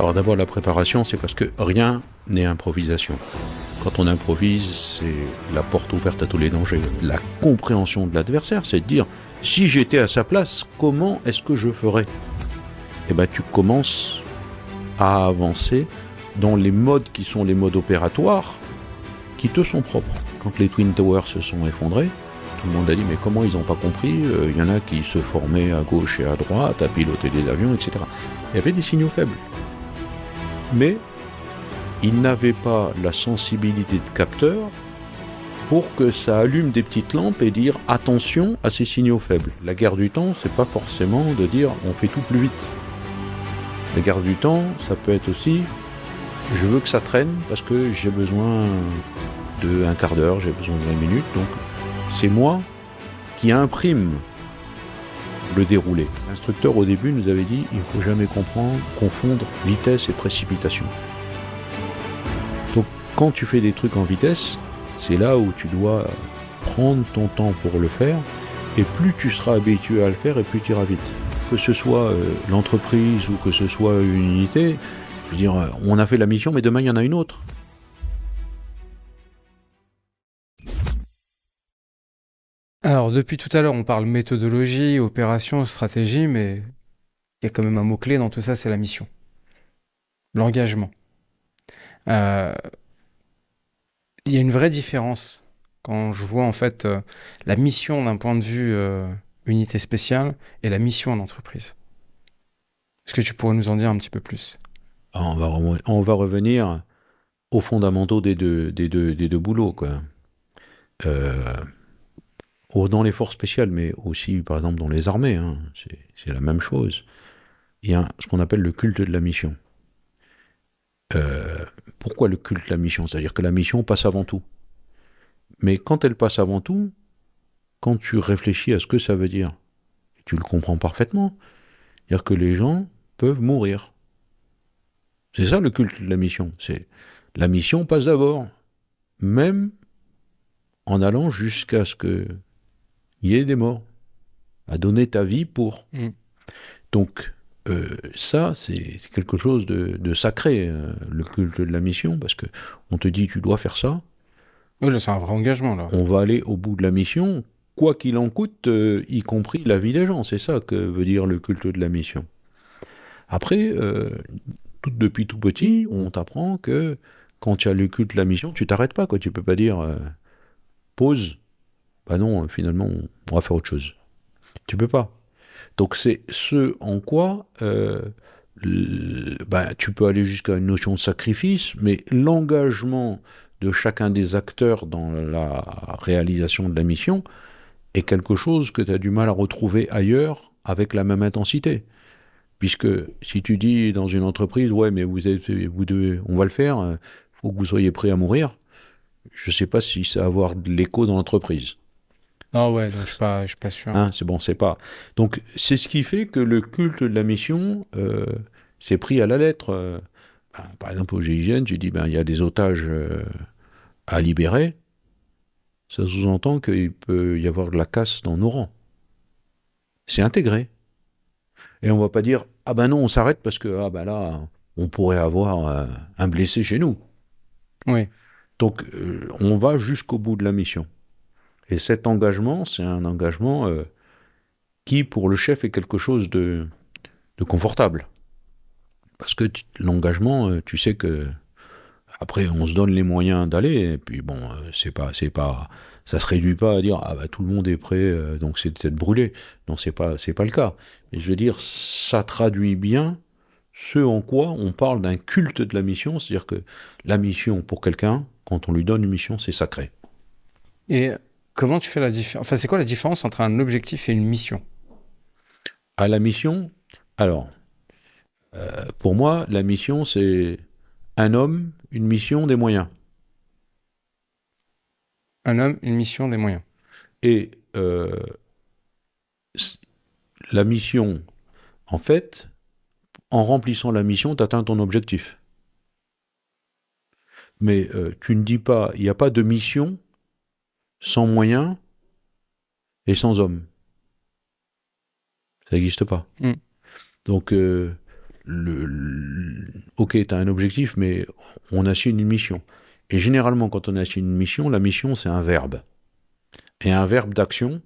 Alors d'abord, la préparation, c'est parce que rien n'est improvisation. Quand on improvise, c'est la porte ouverte à tous les dangers. La compréhension de l'adversaire, c'est de dire, si j'étais à sa place, comment est-ce que je ferais ? Eh bien, tu commences à avancer dans les modes qui sont les modes opératoires qui te sont propres. Quand les Twin Towers se sont effondrés, tout le monde a dit, mais comment ils n'ont pas compris ? Il y en a qui se formaient à gauche et à droite, à piloter des avions, etc. Il y avait des signaux faibles. Mais ils n'avaient pas la sensibilité de capteur pour que ça allume des petites lampes et dire attention à ces signaux faibles. La guerre du temps, c'est pas forcément de dire on fait tout plus vite. La guerre du temps, ça peut être aussi je veux que ça traîne parce que j'ai besoin de un quart d'heure, j'ai besoin de 20 minutes, donc c'est moi qui imprime le déroulé. L'instructeur au début nous avait dit il ne faut jamais confondre vitesse et précipitation. Donc quand tu fais des trucs en vitesse, c'est là où tu dois prendre ton temps pour le faire, et plus tu seras habitué à le faire et plus tu iras vite. Que ce soit l'entreprise ou que ce soit une unité, je veux dire, on a fait la mission mais demain il y en a une autre. Alors, depuis tout à l'heure, on parle méthodologie, opération, stratégie, mais il y a quand même un mot-clé dans tout ça, c'est la mission. L'engagement. Euh, Il y a une vraie différence quand je vois en fait la mission d'un point de vue unité spéciale et la mission en entreprise. Est-ce que tu pourrais nous en dire un petit peu plus? On va revenir aux fondamentaux des deux boulots, quoi. Euh, dans les forces spéciales, mais aussi par exemple dans les armées, hein, c'est la même chose. Il y a ce qu'on appelle le culte de la mission. Pourquoi le culte de la mission ? C'est-à-dire que la mission passe avant tout. Mais quand elle passe avant tout, quand tu réfléchis à ce que ça veut dire, tu le comprends parfaitement, c'est-à-dire que les gens peuvent mourir. C'est ça le culte de la mission. C'est la mission passe d'abord, même en allant jusqu'à ce qu'il y ait des morts, à donner ta vie pour. Donc ça, c'est quelque chose de sacré, le culte de la mission, parce que on te dit tu dois faire ça. Oui, là, c'est un vrai engagement, là. On va aller au bout de la mission, quoi qu'il en coûte, y compris la vie des gens. C'est ça que veut dire le culte de la mission. Après, depuis tout petit, on t'apprend que quand tu as le culte de la mission, tu t'arrêtes pas, quoi. Tu peux pas dire pause. Bah non, finalement, on va faire autre chose. Tu peux pas. Donc c'est ce en quoi tu peux aller jusqu'à une notion de sacrifice, mais l'engagement de chacun des acteurs dans la réalisation de la mission est quelque chose que tu as du mal à retrouver ailleurs avec la même intensité. Puisque si tu dis dans une entreprise, ouais, mais vous devez, on va le faire, faut que vous soyez prêt à mourir, je ne sais pas si ça va avoir de l'écho dans l'entreprise. Ah ouais, donc je suis pas sûr. Hein, c'est bon, c'est pas. Donc, c'est ce qui fait que le culte de la mission s'est pris à la lettre. Par exemple, au GIGN, tu dis, il y a des otages à libérer. Ça sous-entend qu'il peut y avoir de la casse dans nos rangs. C'est intégré. Et on va pas dire, ah ben non, on s'arrête parce que là, on pourrait avoir un blessé chez nous. Oui. Donc, on va jusqu'au bout de la mission. Et cet engagement, c'est un engagement qui, pour le chef, est quelque chose de confortable. Parce que l'engagement, tu sais que après on se donne les moyens d'aller, et puis bon, ça se réduit pas à dire tout le monde est prêt, donc c'est peut-être brûlé. Non, c'est pas le cas. Mais je veux dire, ça traduit bien ce en quoi on parle d'un culte de la mission, c'est-à-dire que la mission pour quelqu'un, quand on lui donne une mission, c'est sacré. Et comment tu fais la différence? Enfin, c'est quoi la différence entre un objectif et une mission? À la mission, alors, pour moi, la mission, c'est un homme, une mission, des moyens. Un homme, une mission, des moyens. Et la mission, en fait, en remplissant la mission, tu atteins ton objectif. Mais tu ne dis pas, il n'y a pas de mission sans moyens et sans hommes. Ça n'existe pas. Donc, ok, tu as un objectif, mais on assigne une mission. Et généralement, quand on assigne une mission, la mission, c'est un verbe. Et un verbe d'action,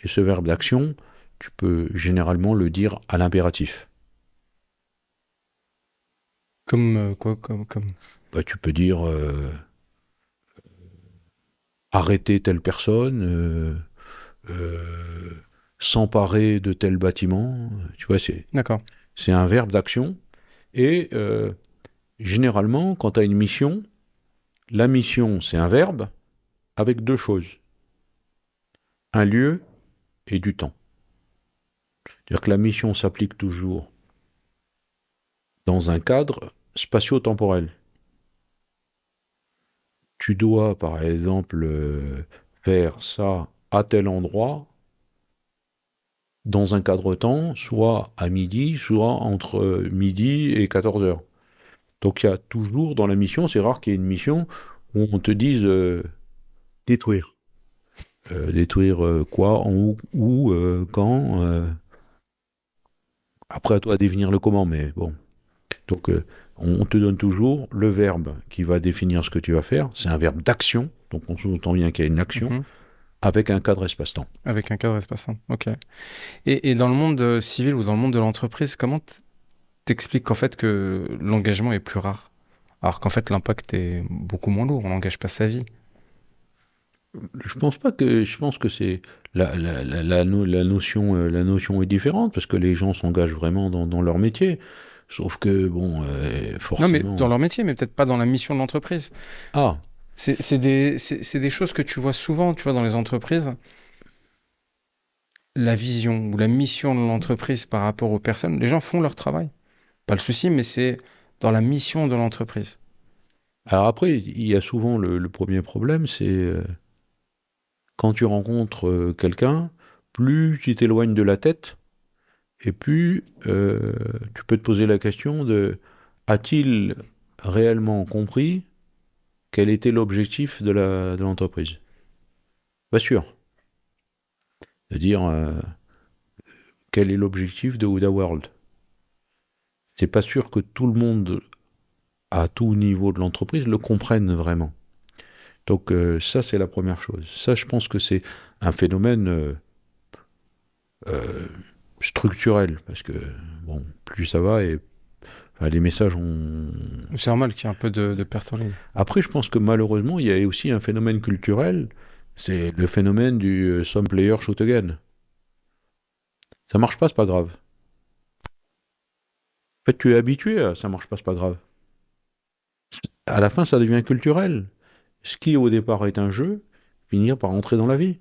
et ce verbe d'action, tu peux généralement le dire à l'impératif. Comme quoi, comme... Bah, tu peux dire arrêter telle personne, euh, s'emparer de tel bâtiment. Tu vois, D'accord. c'est un verbe d'action. Et généralement, quand tu as une mission, la mission, c'est un verbe avec deux choses, un lieu et du temps. C'est-à-dire que la mission s'applique toujours dans un cadre spatio-temporel. Tu dois, par exemple, faire ça à tel endroit, dans un cadre-temps, soit à midi, soit entre midi et 14 heures. Donc il y a toujours dans la mission, c'est rare qu'il y ait une mission où on te dise détruire. Détruire quoi, où, quand. Après, à toi de définir le comment, mais bon. Donc on te donne toujours le verbe qui va définir ce que tu vas faire. C'est un verbe d'action, donc on sous-entend bien qu'il y a une action, Mhm. avec un cadre espace-temps. Avec un cadre espaçant. Ok. Et dans le monde civil ou dans le monde de l'entreprise, comment t'expliques qu'en fait que l'engagement est plus rare? Alors qu'en fait l'impact est beaucoup moins lourd, on n'engage pas sa vie. Je pense que c'est la notion est différente parce que les gens s'engagent vraiment dans leur métier. Sauf que bon, Non mais dans forcément. leur métier, mais peut-être pas dans la mission de l'entreprise. Ah, C'est des choses que tu vois souvent, tu vois, dans les entreprises. La vision ou la mission de l'entreprise par rapport aux personnes, les gens font leur travail. Pas le souci, mais c'est dans la mission de l'entreprise. alors après, il y a souvent le premier problème, c'est quand tu rencontres quelqu'un, plus tu t'éloignes de la tête, et plus tu peux te poser la question de a-t-il réellement compris quel était l'objectif de l'entreprise? Pas sûr. C'est-à-dire, quel est l'objectif de Huda World? C'est pas sûr que tout le monde, à tout niveau de l'entreprise, le comprenne vraiment. Donc ça, c'est la première chose. Ça, je pense que c'est un phénomène euh, structurel, parce que bon, plus ça va et enfin, les messages ont. C'est normal qu'il y ait un peu de perte en ligne. Après, je pense que malheureusement, il y a aussi un phénomène culturel, c'est le phénomène du some player shoot again. Ça marche pas, c'est pas grave. En fait, tu es habitué à ça marche pas, c'est pas grave. À la fin, ça devient culturel. Ce qui au départ est un jeu, finir par entrer dans la vie.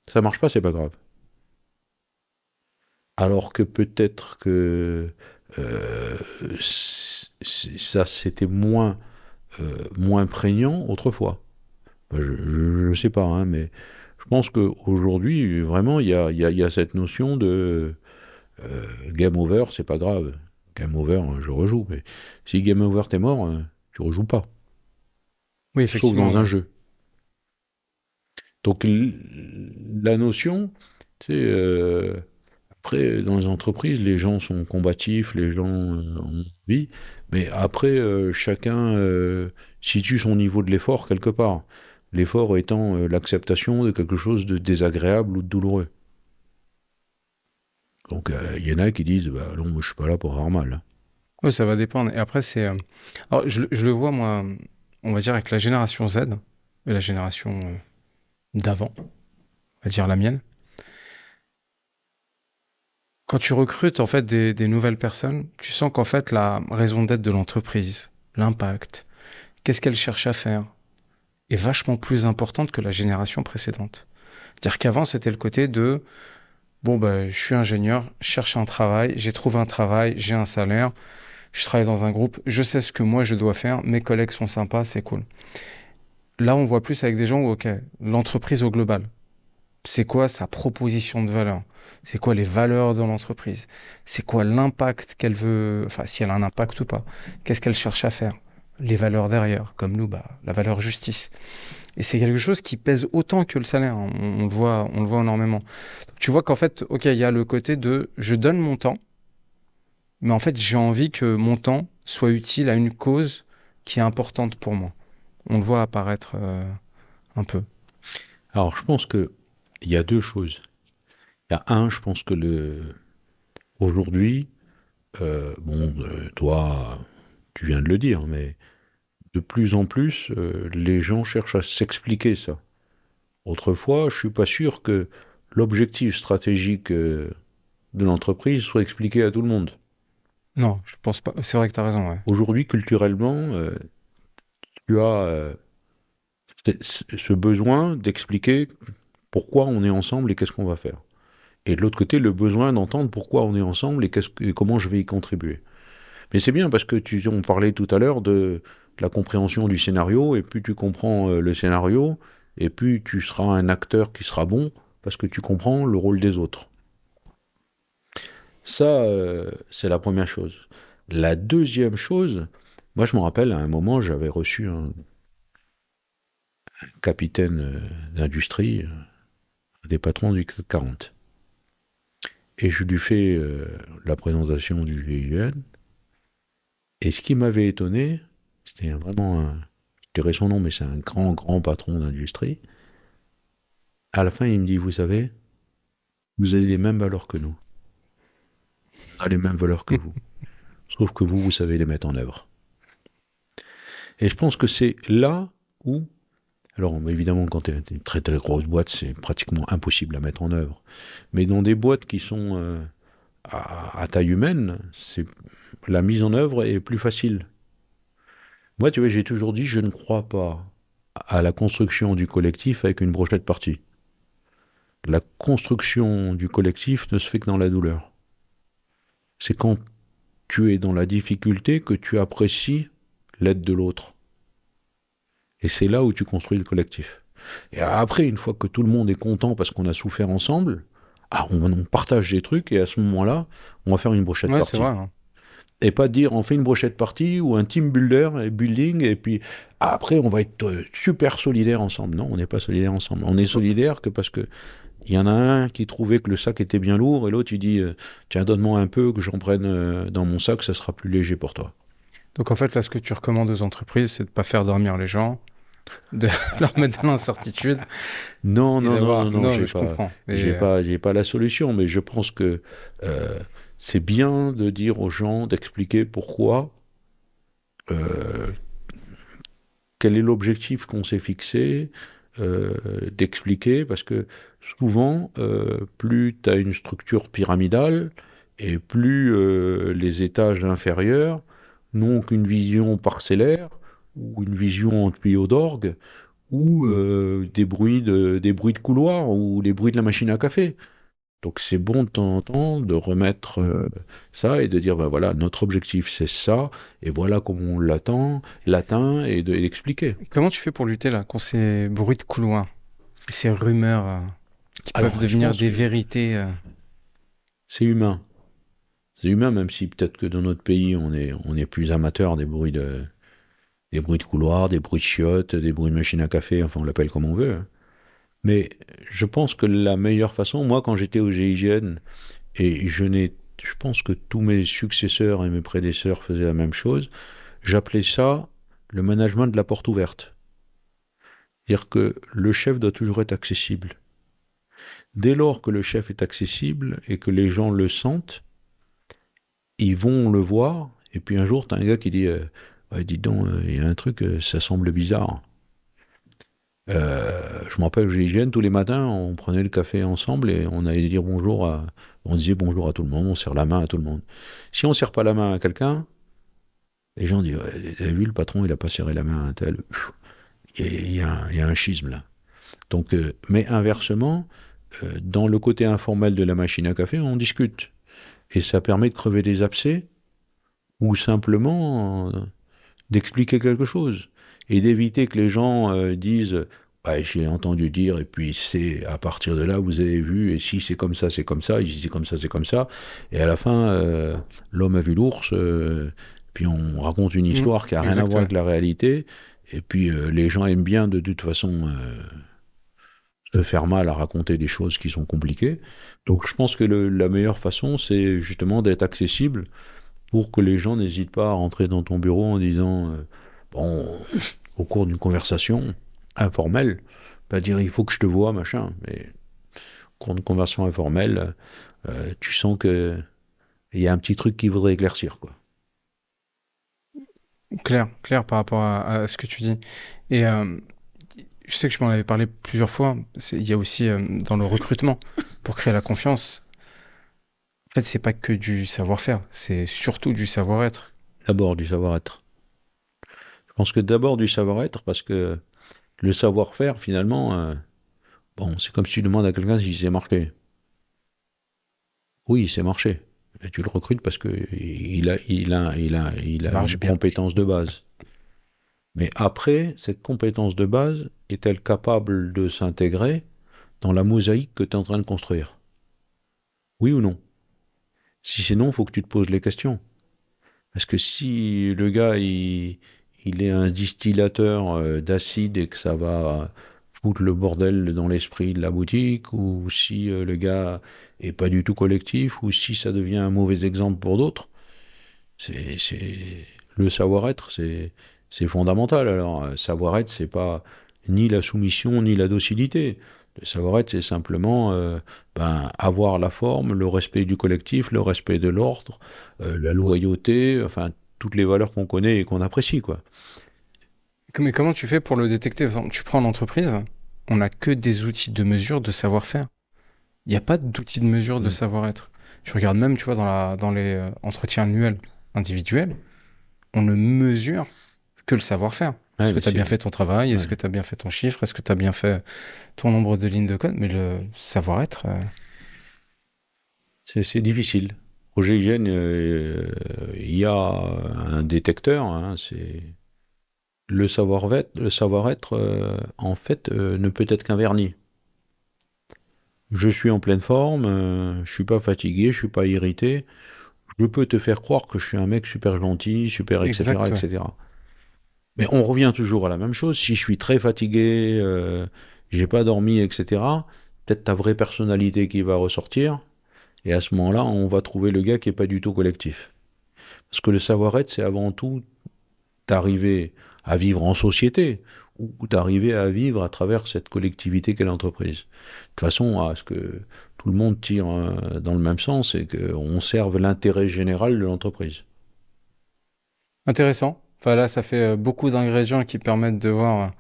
Ça marche pas, c'est pas grave. Alors que peut-être que euh, ça c'était moins prégnant autrefois. Enfin, je ne sais pas, hein, mais je pense qu'aujourd'hui, vraiment, il y a cette notion de game over, c'est pas grave. Game over, je rejoue. Mais si game over, t'es mort, tu rejoues pas. Oui, Sauf effectivement. dans un Ouais. jeu. Donc la notion, c'est après dans les entreprises, les gens sont combatifs, les gens ont envie, mais après chacun situe son niveau de l'effort quelque part. L'effort étant l'acceptation de quelque chose de désagréable ou de douloureux. Donc il y en a qui disent bah non, moi, je suis pas là pour avoir mal. Oui, ça va dépendre. Et après, c'est. Alors, je le vois, moi, on va dire, avec la génération Z et la génération d'avant, on va dire la mienne. Quand tu recrutes, en fait, des nouvelles personnes, tu sens qu'en fait, la raison d'être de l'entreprise, l'impact, qu'est-ce qu'elle cherche à faire, est vachement plus importante que la génération précédente. C'est-à-dire qu'avant, c'était le côté de, bon, ben, je suis ingénieur, je cherche un travail, j'ai trouvé un travail, j'ai un salaire, je travaille dans un groupe, je sais ce que moi je dois faire, mes collègues sont sympas, c'est cool. Là, on voit plus avec des gens où, ok, l'entreprise au global. C'est quoi sa proposition de valeur? C'est quoi les valeurs de l'entreprise? C'est quoi l'impact qu'elle veut, enfin, si elle a un impact ou pas? Qu'est-ce qu'elle cherche à faire? Les valeurs derrière, comme nous, bah, la valeur justice. Et c'est quelque chose qui pèse autant que le salaire, hein. On le voit énormément. Donc, tu vois qu'en fait, ok, il y a le côté de je donne mon temps, mais en fait, j'ai envie que mon temps soit utile à une cause qui est importante pour moi. On le voit apparaître un peu. Alors, je pense qu'il y a deux choses. Il y a un, je pense que aujourd'hui, toi, tu viens de le dire, mais de plus en plus, les gens cherchent à s'expliquer ça. Autrefois, je suis pas sûr que l'objectif stratégique de l'entreprise soit expliqué à tout le monde. Non, je pense pas. C'est vrai que tu as raison, ouais. Aujourd'hui, culturellement, tu as ce besoin d'expliquer pourquoi on est ensemble et qu'est-ce qu'on va faire. Et de l'autre côté, le besoin d'entendre pourquoi on est ensemble et comment je vais y contribuer. Mais c'est bien parce que on parlait tout à l'heure de la compréhension du scénario, et plus tu comprends le scénario, et plus tu seras un acteur qui sera bon parce que tu comprends le rôle des autres. Ça, c'est la première chose. La deuxième chose, moi je me rappelle à un moment, j'avais reçu un capitaine d'industrie, un des patrons du CAC 40. Et je lui fais la présentation du GIGN. Et ce qui m'avait étonné, c'était vraiment un, je dirais son nom, mais c'est un grand, grand patron d'industrie. À la fin, il me dit, vous savez, vous avez les mêmes valeurs que nous. On a les mêmes valeurs que vous. Sauf que vous savez les mettre en œuvre. Et je pense que c'est là où, alors évidemment, quand tu es une très très grosse boîte, c'est pratiquement impossible à mettre en œuvre. Mais dans des boîtes qui sont à taille humaine, la mise en œuvre est plus facile. Moi, tu vois, j'ai toujours dit, je ne crois pas à la construction du collectif avec une brochette partie. La construction du collectif ne se fait que dans la douleur. C'est quand tu es dans la difficulté que tu apprécies l'aide de l'autre. Et c'est là où tu construis le collectif. Et après, une fois que tout le monde est content parce qu'on a souffert ensemble, on partage des trucs et à ce moment-là, on va faire une brochette Ouais, c'est partie. vrai. Hein. Et pas dire on fait une brochette partie ou un team building et puis après on va être super solidaires ensemble. Non, on n'est pas solidaires ensemble. On est solidaires que parce que il y en a un qui trouvait que le sac était bien lourd et l'autre il dit tiens donne-moi un peu que j'en prenne dans mon sac, ça sera plus léger pour toi. Donc en fait, là, ce que tu recommandes aux entreprises, c'est de ne pas faire dormir les gens, de leur mettre dans l'incertitude. Non, Et non, non, d'avoir... non, non, Non, mais je comprends. Mais, j'ai pas la solution, mais je pense que c'est bien de dire aux gens, d'expliquer pourquoi, euh, quel est l'objectif qu'on s'est fixé, d'expliquer, parce que souvent, plus tu as une structure pyramidale, et plus les étages inférieurs n'ont qu'une vision parcellaire, ou une vision en tuyau d'orgue, ou des bruits de couloir, ou les bruits de la machine à café. Donc c'est bon de temps en temps de remettre ça et de dire, ben voilà, notre objectif c'est ça, et voilà comment on l'atteint, et d'expliquer. comment tu fais pour lutter là, contre ces bruits de couloir et ces rumeurs qui peuvent Alors je devenir pense des que vérités c'est humain. C'est humain, même si peut-être que dans notre pays on est plus amateur des bruits de couloir, des bruits de chiottes, des bruits de machine à café, enfin on l'appelle comme on veut, hein. Mais je pense que la meilleure façon, moi quand j'étais au GIGN, et je pense que tous mes successeurs et mes prédécesseurs faisaient la même chose. J'appelais ça le management de la porte ouverte. C'est-à-dire que le chef doit toujours être accessible. Dès lors que le chef est accessible et que les gens le sentent, ils vont le voir. Et puis un jour, tu as un gars qui dit ouais, dis donc, il y a un truc, ça semble bizarre. Je me rappelle, chez Hygiène, tous les matins, on prenait le café ensemble et on allait dire bonjour on disait bonjour à tout le monde, on serre la main à tout le monde. Si on serre pas la main à quelqu'un, les gens disent, ouais, vous avez vu, le patron, il a pas serré la main à un tel. Il y a un schisme là. Donc, mais inversement, dans le côté informel de la machine à café, on discute. Et ça permet de crever des abcès ou simplement d'expliquer quelque chose et d'éviter que les gens disent ouais, j'ai entendu dire et puis c'est à partir de là vous avez vu et si c'est comme ça c'est comme ça et si c'est comme ça c'est comme ça et à la fin l'homme a vu l'ours puis on raconte une histoire qui a rien à voir exactement. avec la réalité et puis les gens aiment bien de toute façon se faire mal à raconter des choses qui sont compliquées donc je pense que la meilleure façon c'est justement d'être accessible pour que les gens n'hésitent pas à rentrer dans ton bureau en disant, bon, au cours d'une conversation informelle, pas dire il faut que je te voie, machin, mais au cours d'une conversation informelle, tu sens que il y a un petit truc qu'il voudrait éclaircir, quoi. Clair, clair par rapport à ce que tu dis. Et je sais que je m'en avais parlé plusieurs fois. Il y a aussi dans le recrutement, pour créer la confiance, en fait, c'est pas que du savoir-faire, c'est surtout du savoir-être. D'abord du savoir-être. Je pense que d'abord du savoir-être, parce que le savoir-faire, finalement, bon, c'est comme si tu demandes à quelqu'un s'il sait marcher. Oui, il sait marcher. Et tu le recrutes parce que il Il a marche une bien. compétence de base. Mais après, cette compétence de base est-elle capable de s'intégrer dans la mosaïque que tu es en train de construire? Oui ou non? Si c'est non, il faut que tu te poses les questions. Parce que si le gars, il est un distillateur d'acide et que ça va foutre le bordel dans l'esprit de la boutique, ou si le gars est pas du tout collectif, ou si ça devient un mauvais exemple pour d'autres, c'est le savoir-être, c'est fondamental. Alors, savoir-être, c'est pas ni la soumission ni la docilité. Le savoir-être, c'est simplement avoir la forme, le respect du collectif, le respect de l'ordre, la loyauté, enfin toutes les valeurs qu'on connaît et qu'on apprécie, quoi. Mais comment tu fais pour le détecter? Par exemple, tu prends l'entreprise, on n'a que des outils de mesure de savoir-faire. Il n'y a pas d'outils de mesure de Mm. savoir-être. Tu regardes même, tu vois, dans les entretiens annuels individuels, on ne mesure que le savoir-faire. Ouais, Est-ce que mais tu as bien fait ton travail? Est-ce ouais. que tu as bien fait ton chiffre? Est-ce que tu as bien fait ton nombre de lignes de code? Mais le savoir-être, C'est difficile. Au GIGN, il y a un détecteur, hein, c'est le savoir-être, en fait, ne peut être qu'un vernis. Je suis en pleine forme, je suis pas fatigué, je suis pas irrité. Je peux te faire croire que je suis un mec super gentil, super, etc., exact, ouais. etc. Mais on revient toujours à la même chose. Si je suis très fatigué, j'ai pas dormi, etc., peut-être ta vraie personnalité qui va ressortir. Et à ce moment-là, on va trouver le gars qui est pas du tout collectif. Parce que le savoir-être, c'est avant tout d'arriver à vivre en société ou d'arriver à vivre à travers cette collectivité qu'est l'entreprise. De toute façon, à ce que tout le monde tire dans le même sens et qu'on serve l'intérêt général de l'entreprise. Intéressant. Enfin là, ça fait beaucoup d'ingrédients qui permettent de voir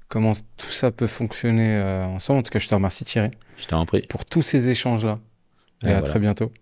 comment tout ça peut fonctionner ensemble. En tout cas, je te remercie Thierry Je t'en prie. pour tous ces échanges-là. Et Et à très voilà. bientôt.